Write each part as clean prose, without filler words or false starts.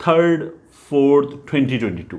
3/4/2022।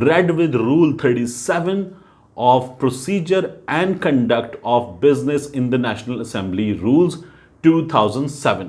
read with Rule 37 of Procedure and Conduct of Business in the National Assembly Rules 2007।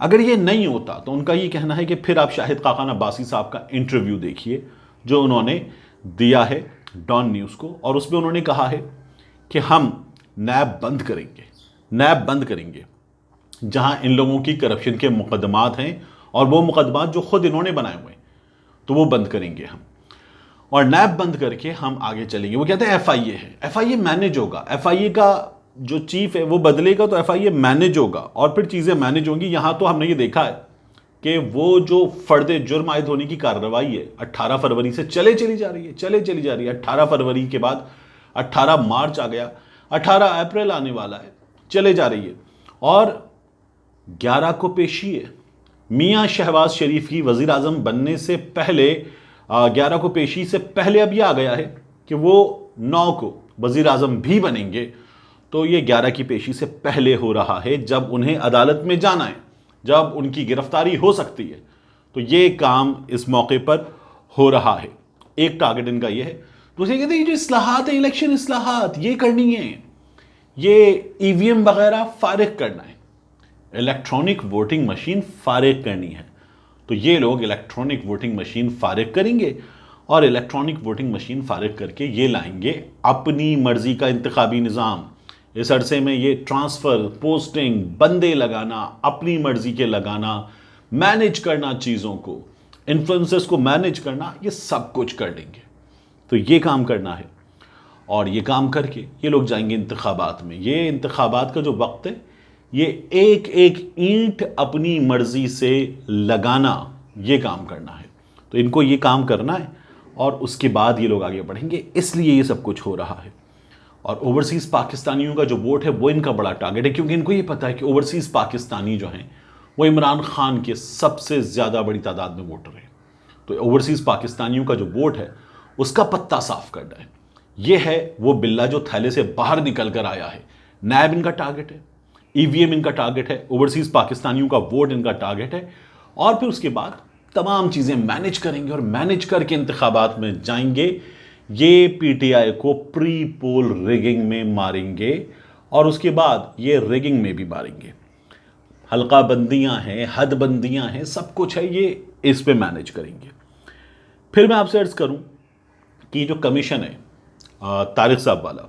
اگر یہ نہیں ہوتا تو ان کا یہ کہنا ہے کہ پھر آپ شاہد خاقان عباسی صاحب کا انٹرویو دیکھیے جو انہوں نے دیا ہے ڈان نیوز کو، اور اس میں انہوں نے کہا ہے کہ ہم نیب بند کریں گے، نیب بند کریں گے جہاں ان لوگوں کی کرپشن کے مقدمات ہیں، اور وہ مقدمات جو خود انہوں نے بنائے ہوئے ہیں تو وہ بند کریں گے ہم، اور نیب بند کر کے ہم آگے چلیں گے۔ وہ کہتے ہیں ایف آئی اے ہے، ایف آئی اے مینج ہوگا، ایف آئی اے کا جو چیف ہے وہ بدلے گا تو ایف آئی اے مینج ہوگا، اور پھر چیزیں مینج ہوں گی۔ یہاں تو ہم نے یہ دیکھا ہے کہ وہ جو فرد جرم عائد ہونے کی کارروائی ہے 18 فروری سے چلی جا رہی ہے 18 فروری کے بعد 18 مارچ آ گیا، 18 اپریل آنے والا ہے، چلے جا رہی ہے، اور 11 کو پیشی ہے۔ میاں شہباز شریف کی وزیر اعظم بننے سے پہلے 11 کو پیشی سے پہلے اب یہ آ گیا ہے کہ وہ 9 کو وزیر اعظم بھی بنیں گے، تو یہ 11 کی پیشی سے پہلے ہو رہا ہے جب انہیں عدالت میں جانا ہے، جب ان کی گرفتاری ہو سکتی ہے، تو یہ کام اس موقع پر ہو رہا ہے۔ ایک ٹارگٹ ان کا یہ ہے۔ دوسرے کہتے ہیں یہ جو اصلاحات ہیں، الیکشن اصلاحات یہ کرنی ہے، یہ ای وی ایم وغیرہ فارغ کرنا ہے، الیکٹرانک ووٹنگ مشین فارغ کرنی ہے، تو یہ لوگ الیکٹرانک ووٹنگ مشین فارغ کریں گے، اور الیکٹرانک ووٹنگ مشین فارغ کر کے یہ لائیں گے اپنی مرضی کا انتخابی نظام۔ اس عرصے میں یہ ٹرانسفر، پوسٹنگ، بندے لگانا، اپنی مرضی کے لگانا، مینج کرنا، چیزوں کو، انفلوئنسرز کو مینج کرنا، یہ سب کچھ کر لیں گے۔ تو یہ کام کرنا ہے، اور یہ کام کر کے یہ لوگ جائیں گے انتخابات میں۔ یہ انتخابات کا جو وقت ہے، یہ ایک ایک اینٹ اپنی مرضی سے لگانا، یہ کام کرنا ہے۔ تو ان کو یہ کام کرنا ہے، اور اس کے بعد یہ لوگ آگے بڑھیں گے، اس لیے یہ سب کچھ ہو رہا ہے۔ اور اوورسیز پاکستانیوں کا جو ووٹ ہے وہ ان کا بڑا ٹارگٹ ہے، کیونکہ ان کو یہ پتا ہے کہ اوورسیز پاکستانی جو ہیں وہ عمران خان کے سب سے زیادہ بڑی تعداد میں ووٹر ہیں۔ تو اوورسیز پاکستانیوں کا جو ووٹ ہے اس کا پتہ صاف کرنا ہے۔ یہ ہے وہ بلہ جو تھیلے سے باہر نکل کر آیا ہے۔ نیب ان کا ٹارگٹ ہے، ای وی ایم ان کا ٹارگٹ ہے، اوورسیز پاکستانیوں کا ووٹ ان کا ٹارگٹ ہے، اور پھر اس کے بعد تمام چیزیں مینج کریں گے، اور مینج کر کے انتخابات میں جائیں گے۔ یہ پی ٹی آئی کو پری پول ریگنگ میں ماریں گے، اور اس کے بعد یہ ریگنگ میں بھی ماریں گے۔ حلقہ بندیاں ہیں، حد بندیاں ہیں، سب کچھ ہے، یہ اس پہ مینج کریں گے۔ پھر میں آپ سے عرض کروں کہ یہ جو کمیشن ہے طارق صاحب والا،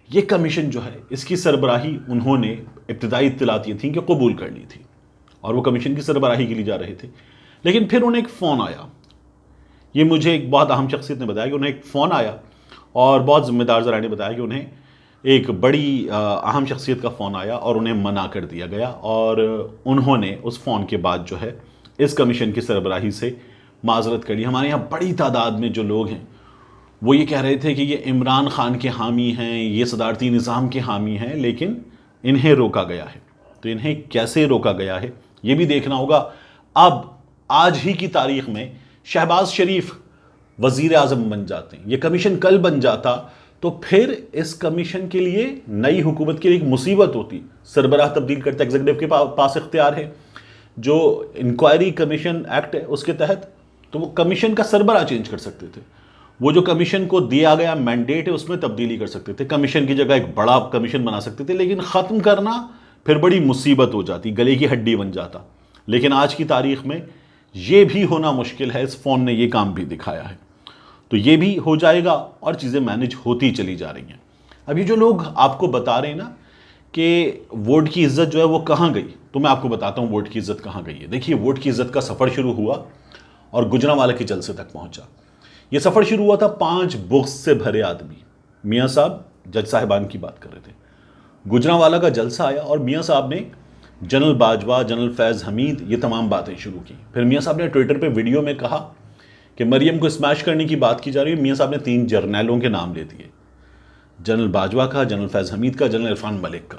یہ کمیشن جو ہے اس کی سربراہی انہوں نے ابتدائی اطلاعات یہ تھیں کہ قبول کر لی تھی، اور وہ کمیشن کی سربراہی کے لیے جا رہے تھے، لیکن پھر انہیں ایک فون آیا۔ یہ مجھے ایک بہت اہم شخصیت نے بتایا کہ انہیں ایک فون آیا، اور بہت ذمہ دار ذرائع نے بتایا کہ انہیں ایک بڑی اہم شخصیت کا فون آیا اور انہیں منع کر دیا گیا، اور انہوں نے اس فون کے بعد جو ہے اس کمیشن کی سربراہی سے معذرت کر لی۔ ہمارے یہاں بڑی تعداد میں جو لوگ ہیں وہ یہ کہہ رہے تھے کہ یہ عمران خان کے حامی ہیں، یہ صدارتی نظام کے حامی ہیں، لیکن انہیں روکا گیا ہے۔ تو انہیں کیسے روکا گیا ہے یہ بھی دیکھنا ہوگا۔ اب آج ہی کی تاریخ میں شہباز شریف وزیر اعظم بن جاتے ہیں، یہ کمیشن کل بن جاتا تو پھر اس کمیشن کے لیے نئی حکومت کے لیے ایک مصیبت ہوتی۔ سربراہ تبدیل کرتے ایگزیکٹو کے پاس اختیار ہے، جو انکوائری کمیشن ایکٹ ہے اس کے تحت، تو وہ کمیشن کا سربراہ چینج کر سکتے تھے، وہ جو کمیشن کو دیا گیا مینڈیٹ ہے اس میں تبدیلی کر سکتے تھے، کمیشن کی جگہ ایک بڑا کمیشن بنا سکتے تھے، لیکن ختم کرنا پھر بڑی مصیبت ہو جاتی، گلے کی ہڈی بن جاتا۔ لیکن آج کی تاریخ میں یہ بھی ہونا مشکل ہے، اس فون نے یہ کام بھی دکھایا ہے، تو یہ بھی ہو جائے گا، اور چیزیں مینج ہوتی چلی جا رہی ہیں۔ اب یہ جو لوگ آپ کو بتا رہے ہیں نا کہ ووٹ کی عزت جو ہے وہ کہاں گئی، تو میں آپ کو بتاتا ہوں ووٹ کی عزت کہاں گئی ہے۔ دیکھیے، ووٹ کی عزت کا سفر شروع ہوا اور گجرانوالہ کے جلسے تک پہنچا۔ یہ سفر شروع ہوا تھا 5 بغض سے بھرے آدمی، میاں صاحب جج صاحبان کی بات کر رہے تھے، گجرانوالہ کا جلسہ آیا، اور میاں صاحب نے جنرل باجوہ، جنرل فیض حمید، یہ تمام باتیں شروع کی۔ پھر میاں صاحب نے ٹویٹر پہ ویڈیو میں کہا کہ مریم کو اسمیش کرنے کی بات کی جا رہی ہے۔ میاں صاحب نے 3 جرنیلوں کے نام لے دیے، جنرل باجوہ کا، جنرل فیض حمید کا، جنرل عرفان ملک کا۔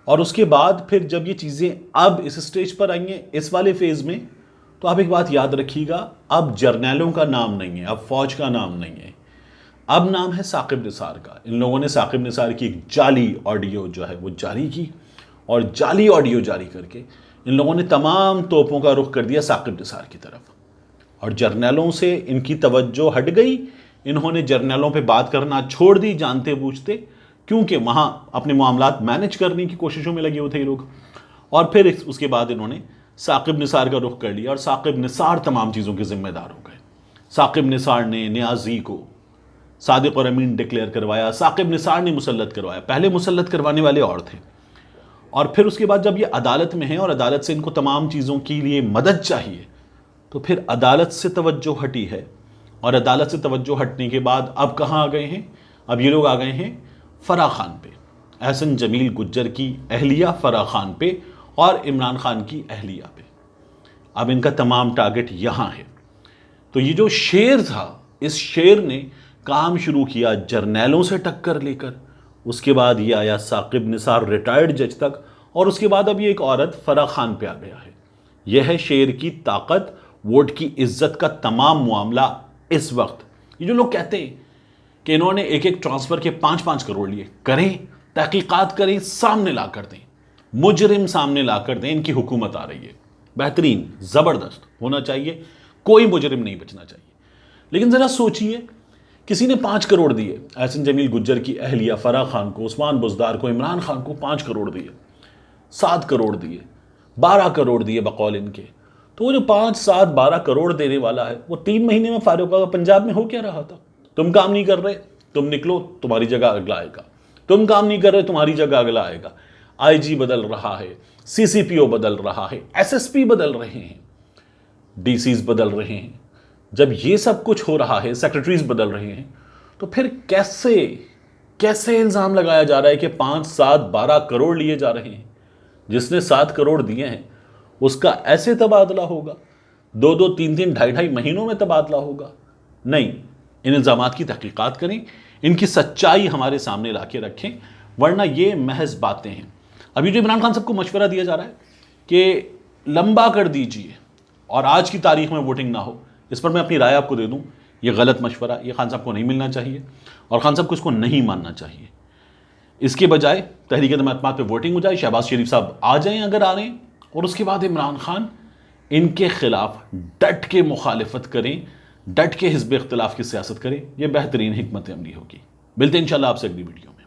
اور اس کے بعد پھر جب یہ چیزیں اب اس سٹیج پر آئی ہیں، اس والے فیز میں، تو آپ ایک بات یاد رکھیے گا، اب جرنیلوں کا نام نہیں ہے، اب فوج کا نام نہیں ہے، اب نام ہے ثاقب نثار کا۔ ان لوگوں نے ثاقب نثار کی ایک جعلی آڈیو جو ہے وہ جاری کی، اور جعلی آڈیو جاری کر کے ان لوگوں نے تمام توپوں کا رخ کر دیا ثاقب نثار کی طرف، اور جرنیلوں سے ان کی توجہ ہٹ گئی۔ انہوں نے جرنیلوں پہ بات کرنا چھوڑ دی جانتے بوجھتے، کیونکہ وہاں اپنے معاملات مینج کرنے کی کوششوں میں لگے ہوئے تھے یہ لوگ، اور پھر اس کے بعد انہوں نے ثاقب نثار کا رخ کر لیا اور ثاقب نثار تمام چیزوں کے ذمہ دار ہو گئے۔ ثاقب نثار نے نیازی کو صادق اور امین ڈکلیئر کروایا، ثاقب نثار نے مسلط کروایا، پہلے مسلط کروانے والے اور تھے، اور پھر اس کے بعد جب یہ عدالت میں ہیں اور عدالت سے ان کو تمام چیزوں کے لیے مدد چاہیے، تو پھر عدالت سے توجہ ہٹی ہے، اور عدالت سے توجہ ہٹنے کے بعد اب کہاں آ گئے ہیں؟ اب یہ لوگ آ گئے ہیں فرح خان پہ، احسن جمیل گجر کی اہلیہ فرح خان پہ اور عمران خان کی اہلیہ پہ۔ اب ان کا تمام ٹارگٹ یہاں ہے۔ تو یہ جو شیر تھا، اس شیر نے کام شروع کیا جرنیلوں سے ٹکر لے کر، اس کے بعد یہ آیا ثاقب نثار ریٹائرڈ جج تک، اور اس کے بعد اب یہ ایک عورت فرح خان پہ آ گیا ہے۔ یہ ہے شیر کی طاقت، ووٹ کی عزت کا تمام معاملہ اس وقت۔ یہ جو لوگ کہتے ہیں کہ انہوں نے ایک ایک ٹرانسفر کے 5-5 کروڑ لیے، کریں تحقیقات کریں، سامنے لا کر دیں، مجرم سامنے لا کر دیں، ان کی حکومت آ رہی ہے، بہترین، زبردست ہونا چاہیے، کوئی مجرم نہیں بچنا چاہیے۔ لیکن ذرا سوچئے، کسی نے 5 کروڑ دیے احسن جمیل گجر کی اہلیہ فرح خان کو، عثمان بزدار کو، عمران خان کو 5 کروڑ دیے، 7 کروڑ دیے، 12 کروڑ دیے بقول ان کے، تو وہ جو 5, 7, 12 کروڑ دینے والا ہے وہ 3 مہینے میں فارغ ہوگا۔ پنجاب میں ہو کیا رہا تھا؟ تم کام نہیں کر رہے، تم نکلو، تمہاری جگہ اگلا آئے گا، تم کام نہیں کر رہے، تمہاری جگہ اگلا آئے گا۔ آئی جی بدل رہا ہے، سی سی پی او بدل رہا ہے، ایس ایس پی بدل رہے ہیں، ڈی سیز بدل رہے ہیں۔ جب یہ سب کچھ ہو رہا ہے، سیکرٹریز بدل رہے ہیں، تو پھر کیسے الزام لگایا جا رہا ہے کہ 5, 7, 12 کروڑ لیے جا رہے ہیں؟ جس نے 7 کروڑ دیے ہیں اس کا ایسے تبادلہ ہوگا، 2, 3, 2.5 مہینوں میں تبادلہ ہوگا؟ نہیں، ان الزامات کی تحقیقات کریں، ان کی سچائی ہمارے سامنے لا کے رکھیں، ورنہ یہ محض باتیں ہیں۔ ابھی جو عمران خان صاحب کو مشورہ دیا جا رہا ہے کہ لمبا کر دیجئے اور آج کی تاریخ میں ووٹنگ نہ ہو، اس پر میں اپنی رائے آپ کو دے دوں، یہ غلط مشورہ، یہ خان صاحب کو نہیں ملنا چاہیے، اور خان صاحب کو اس کو نہیں ماننا چاہیے۔ اس کے بجائے تحریک عدم اعتماد پہ ووٹنگ ہو جائے، شہباز شریف صاحب آ جائیں اگر آ رہے ہیں، اور اس کے بعد عمران خان ان کے خلاف ڈٹ کے مخالفت کریں، ڈٹ کے حزب اختلاف کی سیاست کریں، یہ بہترین حکمت عملی ہوگی۔ ملتے ہیں انشاءاللہ آپ سے اگلی ویڈیو میں۔